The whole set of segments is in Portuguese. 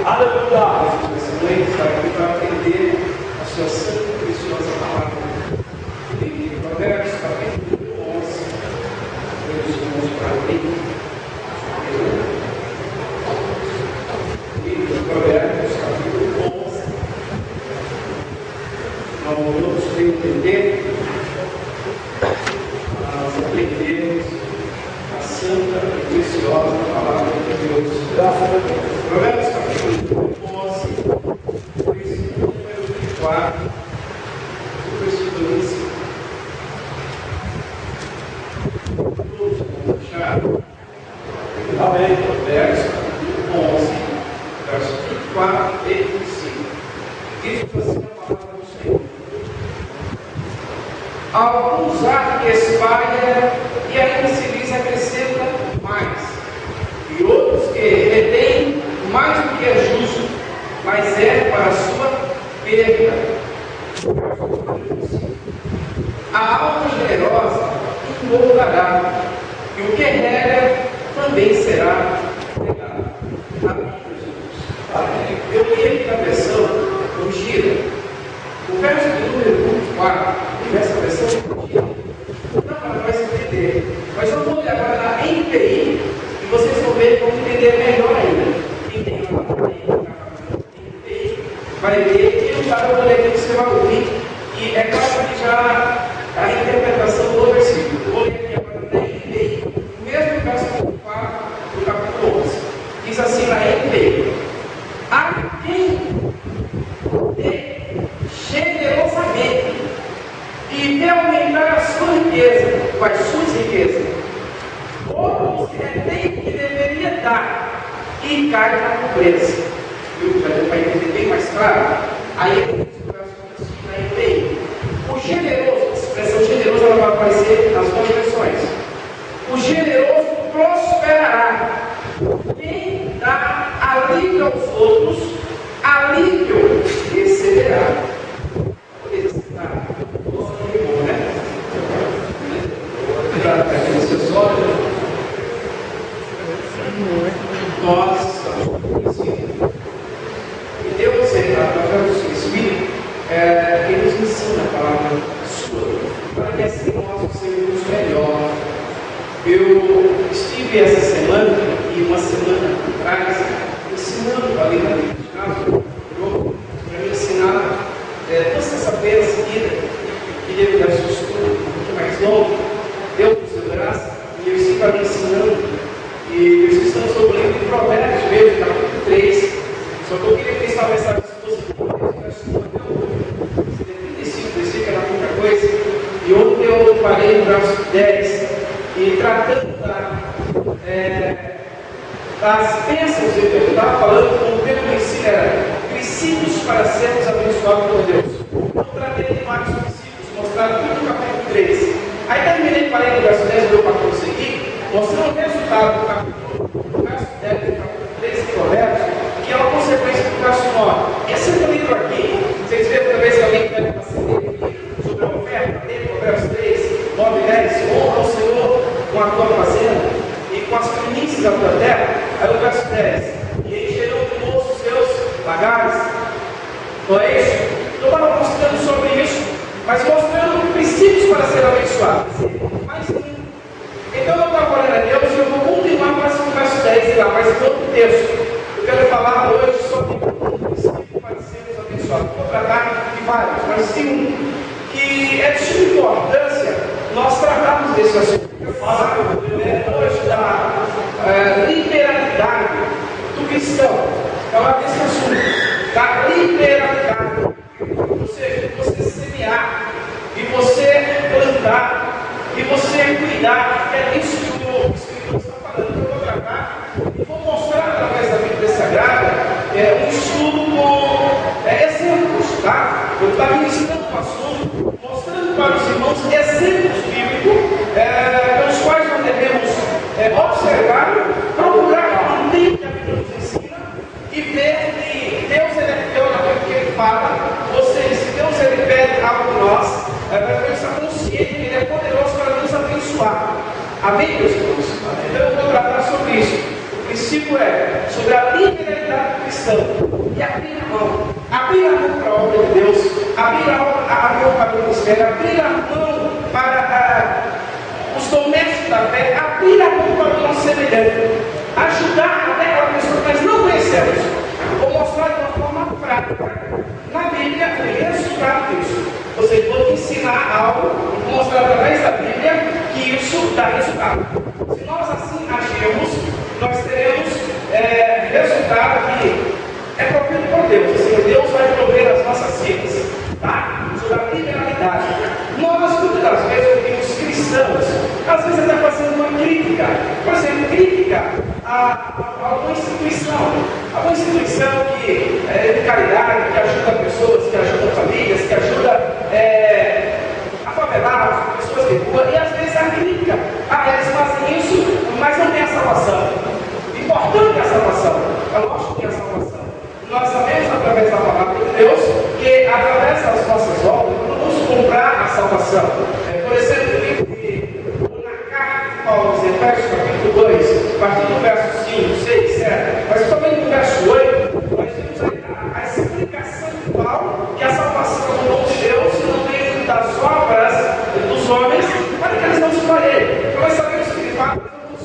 Aleluia. Essa noite está aqui para aprender a sua santa e preciosa palavra. Em Provérbios capítulo 11, versos 11 para 20. Livro de Provérbios capítulo 11. Nós vamos entender, nós aprendemos a santa e preciosa palavra de Deus. Graças a Deus. Provérbios capítulo 11, versículo número 24, versículo 25. Todos vão deixar. Amém. Provérbios capítulo 11, versos 24 e 25. Diz assim a palavra do Senhor. Alguns há que espalha e ainda se lhes acrescenta mais, e outros que retêm mais do que é justo, mas é para a sua perda. A alma generosa engordará, e o que rega também será regado. Amém, Jesus. Eu li aqui na versão do Gira, o verso de número 24, essa versão do Gira, não para nós entender, mas eu vou ler agora na NPI, e vocês vão ver como entender melhor ainda. Quem tem uma NPI vai ler, e não sabe, eu vou ler aqui, você vai ouvir, e é claro que já a interpretação do versículo. Eu vou ler aqui agora na NPI, o mesmo verso 24 do capítulo 11. Diz assim na NPI: a quem dê generosamente e vê aumentar a sua riqueza, com as suas riquezas, outros que retém o que deveria dar e cai na pobreza. Viu? Para entender bem mais claro, aí ele diz o verso 25 na NPI. O generoso, a expressão generoso ela vai aparecer nas duas versões. O generoso prosperará. Quem dá alívio aos outros, alívio receberá. Nós estamos conhecidos. E Deus, através do seu Espírito, Ele nos ensina a palavra sua, para que assim nós possamos melhor. Eu estive essa semana e uma semana atrás ensinando ali na Bíblia de casa, para me ensinar duas sexta-feiras seguidas, que devo dar esse estudo um pouquinho mais longo. Deus nos deu graça e eu estive ali ensinando. E nós estamos sobre o livro de Provérbios mesmo, capítulo 3. Só que eu queria que eles talvez fosse 35 versículos, era muita coisa. E ontem eu parei no verso 10 e tratando das bênçãos, eu estava falando, como o tema do ensino era princípios para sermos abençoados por Deus. Eu tratei de vários princípios, mostraram tudo no capítulo 3. Aí terminei, parei no verso 10, deu para conseguir, mostrando o resultado do capítulo, verso 10 do capítulo 3 de Provérbios, que é uma consequência do verso 9. Esse é o livro aqui, vocês viram também se alguém quer acender aqui sobre a oferta dele, Provérbios 3, 9 e 10, honra ao Senhor com a tua fazenda e com as primícias da tua terra. Aí o verso 10, e encherão de moço os seus lagares. Não é isso? Eu estava mostrando sobre isso, mas mostrando princípios para ser abençoado. Mas então eu estava olhando a Deus e eu vou continuar com o verso 10 lá, mas em outro texto. Eu quero falar hoje sobre princípios para sermos abençoados. Vou tratar de vários, mas tem um que é de suma importância nós tratarmos desse assunto. Eu falo hoje da liberalidade do cristão. Falar desse assunto, da liberalidade. Ou seja, você semear e você plantar e você cuidar, é isso que o Espírito está falando. Eu vou tratar e vou mostrar através da Bíblia Sagrada um estudo com exemplos, tá? Eu estava ministrando o assunto, mostrando para os irmãos exemplos bíblicos pelos quais nós devemos observar, procurar manter o que a Bíblia nos ensina e ver que Deus é fiel naquilo que Ele fala. Ou seja, se Deus Ele pede algo de nós, para estar consciente que Ele é poderoso para nos abençoar. Amém, meus irmãos? Então eu vou tratar sobre isso. princípio é sobre a liberalidade do cristão. E abrir a mão. Abrir a mão para a obra de Deus. Abrir a mão para o ministério. Abrir a mão para os domésticos da fé. Abrir a mão para o nosso semelhante. Ajudar até aquela pessoa que nós não conhecemos. Vou mostrar de uma forma prática. Na Bíblia, o resultado disso. Ou seja, vou te ensinar algo, vou mostrar através da Bíblia que isso dá resultado. Se nós assim agirmos, nós teremos resultado que é provido por Deus. Ou seja, Deus vai prover as nossas vidas. Tá? Sobre a liberalidade. Nós, muitas das vezes, ouvimos cristãos, às vezes até fazendo uma crítica. Por exemplo, crítica a alguma instituição. Alguma instituição que é de caridade, que ajuda pessoas, que ajuda famílias, que ajuda afavelados, pessoas de rua. E às vezes a crítica. Eles fazem isso, mas não tem a salvação. Importante é a salvação. É lógico que é a salvação. Nós sabemos através da palavra de Deus que através das nossas obras não vamos comprar a salvação. Por exemplo, na carta de Paulo aos Efésios, capítulo 2, a partir do verso 5, 6, 7, mas também no verso 8, nós temos a explicação de Paulo que a salvação é um dom de Deus e não vem das obras dos homens para que eles não se falhem. Então nós sabemos que de fato vamos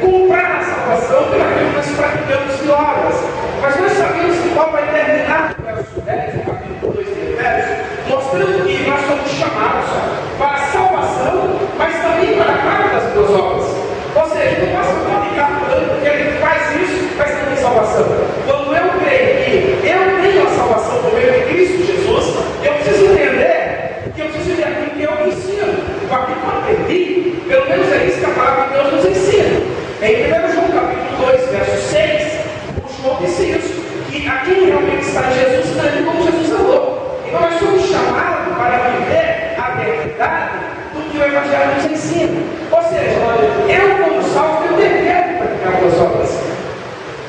comprar a salvação pelo que nós praticamos de obras. Mas nós sabemos que Paulo vai terminar no verso 10, no capítulo 2 de Efésios, mostrando que nós somos chamados para a salvação, mas também para a prática das boas obras. Ou seja, não posso ficar falando que ele faz isso, mas não tem salvação. Quando eu creio que eu tenho a salvação por meio de Cristo Jesus, eu preciso entender que eu preciso ver aquilo que eu ensino. Com aquilo que eu aprendi, pelo menos é isso que a palavra de Deus nos ensina. Em 1 João capítulo 2, verso 6, João disse isso, que aquele realmente está em Jesus, não é como Jesus falou. Então nós somos chamados para viver a verdade do que o Evangelho nos ensina. Ou seja, eu como salvo, eu devo praticar boas obras.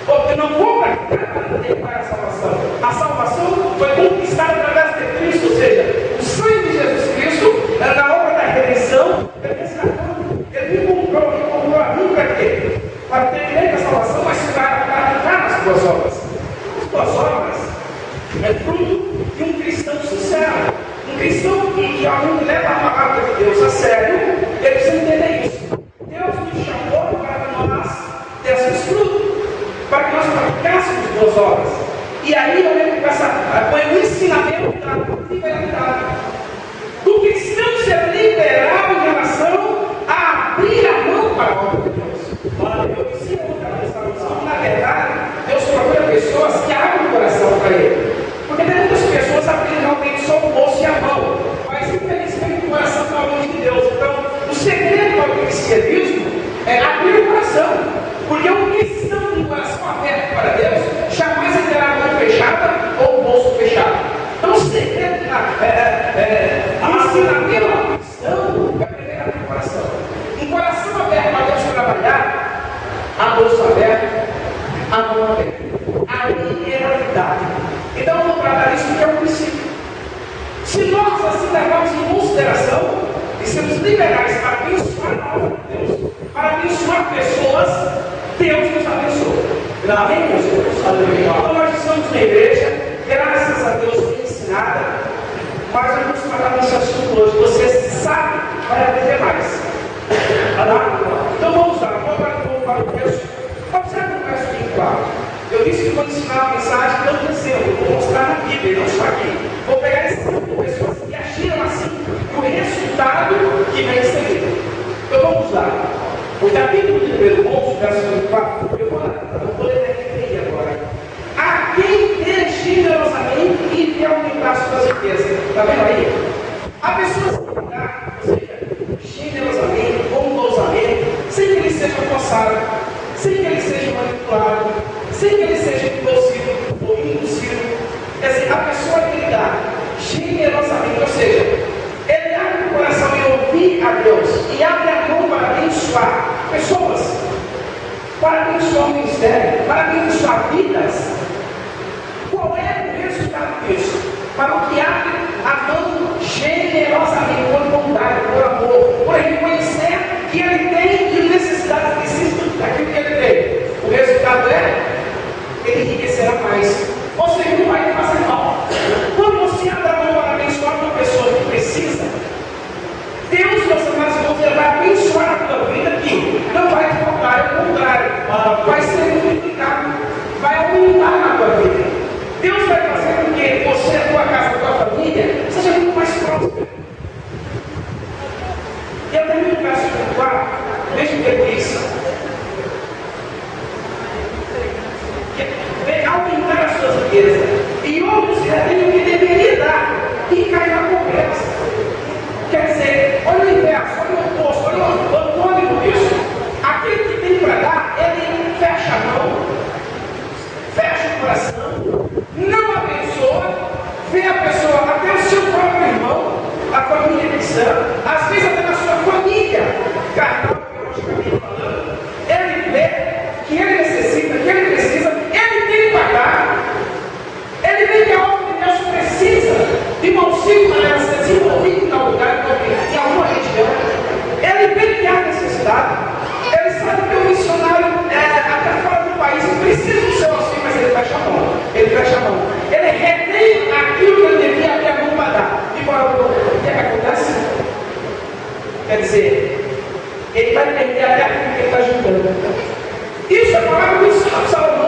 Porque eu não vou praticar para não ter a salvação. A salvação foi conquistada através de Cristo, ou seja, o sangue de Jesus Cristo, na obra da redenção, ele me comprou a mim para quê? Para ter direito à salvação, mas para praticar as boas obras. As boas obras é fruto de um cristão sincero. Um cristão que realmente leva a palavra de Deus a sério, ele precisa entender isso. Deus nos chamou para que nós dessemos fruto, para que nós praticássemos boas obras. E aí eu lembro que foi o ensinamento da liberalidade. Do cristão ser liberal em relação a abrir a mão para a obra de Deus. Eu ensino na verdade, Deus procura pessoas que abrem o coração para Ele. Porque tem muitas pessoas abrindo realmente só o bolso e a mão, mas infelizmente o coração está longe de Deus. Então, o segredo para o cristianismo é abrir o coração. Porque um cristão com o coração aberto para Deus jamais terá a mão fechada ou o bolso fechado. Então, o segredo ensinamento ao cristão é primeiro abrir o coração. Um coração aberto para Deus trabalhar, a bolsa aberta, a mão aberta. A liberalidade. Então, eu vou tratar isso porque é um princípio. Se nós assim levarmos em consideração e sermos liberais para abençoar a obra de Deus, para abençoar pessoas, Deus nos abençoa. Amém, meus irmãos? Então, nós estamos na igreja, graças a Deus, bem ensinada, mas eu vou tratar nesse assunto hoje. Você sabe, vai aprender mais. Então, vamos lá. Vou para o texto. Observe o verso 24. Eu disse que vou ensinar uma mensagem que eu não exemplo, vou mostrar na Bíblia, não está aqui. Vou pegar essas 5 pessoas que agiram assim, o resultado que vem seguido. Então vamos lá. O capítulo de 1, verso 24, eu vou ler agora. A quem dê generosamente e de aumentar suas riquezas. Está vendo aí? Há pessoas que dá, ou seja, generosamente, bondosamente, sem que ele seja forçado, sem que ele seja manipulado, sem que ele seja impulsivo ou impulsivo. Quer dizer, a pessoa que ele dá generosamente, ou seja, ele abre o coração em ouvir a Deus e abre a mão para abençoar pessoas, para abençoar o ministério, para abençoar vidas. Qual é o resultado disso? Para o que abre a mão generosamente, por bondade, por amor, por reconhecer que ele tem necessidade daquilo que ele tem. crescerá mais. Ou seja, não vai fazer mal. Quando você abre a mão para abençoar uma pessoa que precisa, Deus, meus amados irmãos, Ele vai abençoar a tua vida aqui. Não vai te faltar, é o contrário. Vai ser multiplicado, vai aumentar na tua vida. Deus vai fazer com que você, a tua casa, a tua família, seja muito mais próspera. E eu termino o verso 4, veja o que ele diz. Aumentar as suas riquezas. E outros retêm o que deveria dar e cair na pobreza. Quer dizer, olha o inverso, olha o oposto, olha o antônimo disso. Aquele que tem para dar, ele fecha a mão, fecha o coração, não abençoa, vê a pessoa, até o seu próprio irmão, a família cristã, às vezes até na sua família carnal, biologicamente falando, ele vê que ele necessita, que ele precisa, ele tem que pagar, ele vê que a obra de Deus precisa de um auxílio para ser desenvolvido em tal lugar, em alguma região, ele vê que há necessidade, ele sabe que o missionário até fora do país precisa do seu auxílio, mas ele fecha a mão, ele retém aquilo que ele devia abrir a mão para dar. E o que acontece? Quer dizer, ele vai perder até aquilo que ele está juntando. Isso é a palavra do Salomão.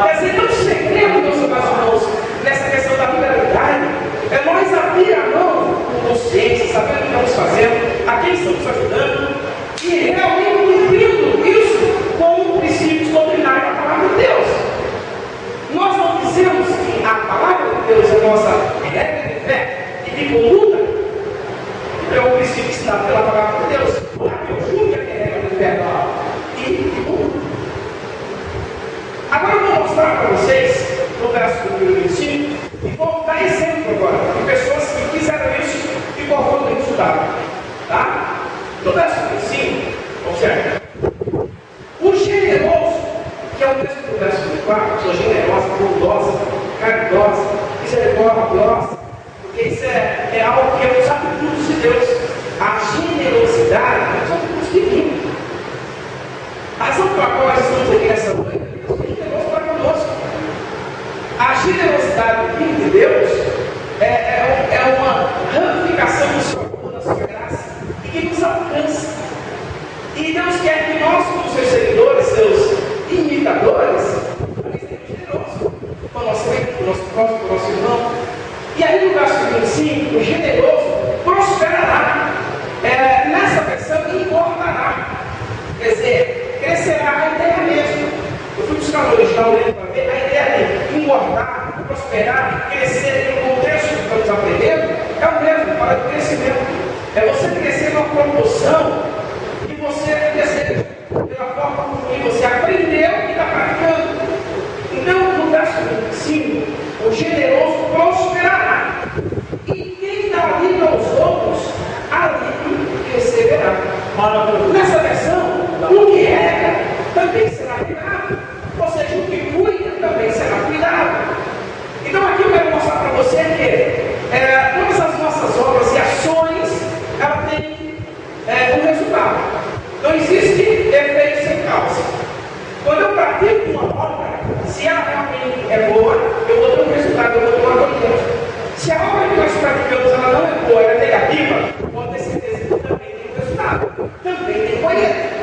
Quer dizer, então o segredo, meus irmãos, nessa questão da liberalidade, é nós abrir a mão com consciência, sabendo o que estamos fazendo, a quem estamos ajudando, e realmente cumprindo isso com princípios doutrinários da palavra de Deus. Nós não dizemos que a palavra de Deus é nossa regra de fé e de conduta, é um princípio ensinado pela palavra de Deus. Eu juro que é regra de fé e de conduta. Agora eu vou mostrar para vocês, no verso número 25, e vou dar exemplo agora, de pessoas que fizeram isso e qual foi o resultado. Tá? No verso 25, observe. O generoso, que é o texto do verso 24, pessoa generosa, bondosa, caridosa, misericordiosa, porque isso é algo que é os atributos de Deus. A generosidade é os atributos divinos. A razão pela qual nós estamos aqui nessa noite, Deus é generoso para conosco. A generosidade divina de Deus é uma ramificação do seu amor, da sua graça, e que nos alcança. E Deus quer que nós, como seus seguidores, seus imitadores, também sejamos generosos com o nosso amigo, com o nosso próximo, com o nosso irmão. E aí no verso 25, o generoso prosperará. Nessa versão, engordará. Quer dizer, crescerá a ideia mesmo. Eu fui buscar no original lendo para ver, a ideia de engordar, prosperar, crescer no contexto que estamos aprendendo, é o mesmo, para o crescimento. É você crescer numa proporção que você deseja, pela forma como você aprendeu e está praticando. Então, no verso 25, o generoso prosperará. E quem dá livre aos outros, ali receberá. Nessa versão, o que rega também será cuidado. Ou seja, o que cuida também será cuidado. Então, aqui eu quero mostrar para você que todas as nossas obras e ações, elas têm um resultado. Não existe efeito sem causa. Quando eu pratico uma obra, se ela realmente é boa, eu vou ter um resultado, eu vou ter uma colheita. Se a obra que nós praticamos ela não é boa, ela é negativa, pode ter certeza que também tem um resultado, também tem colheita.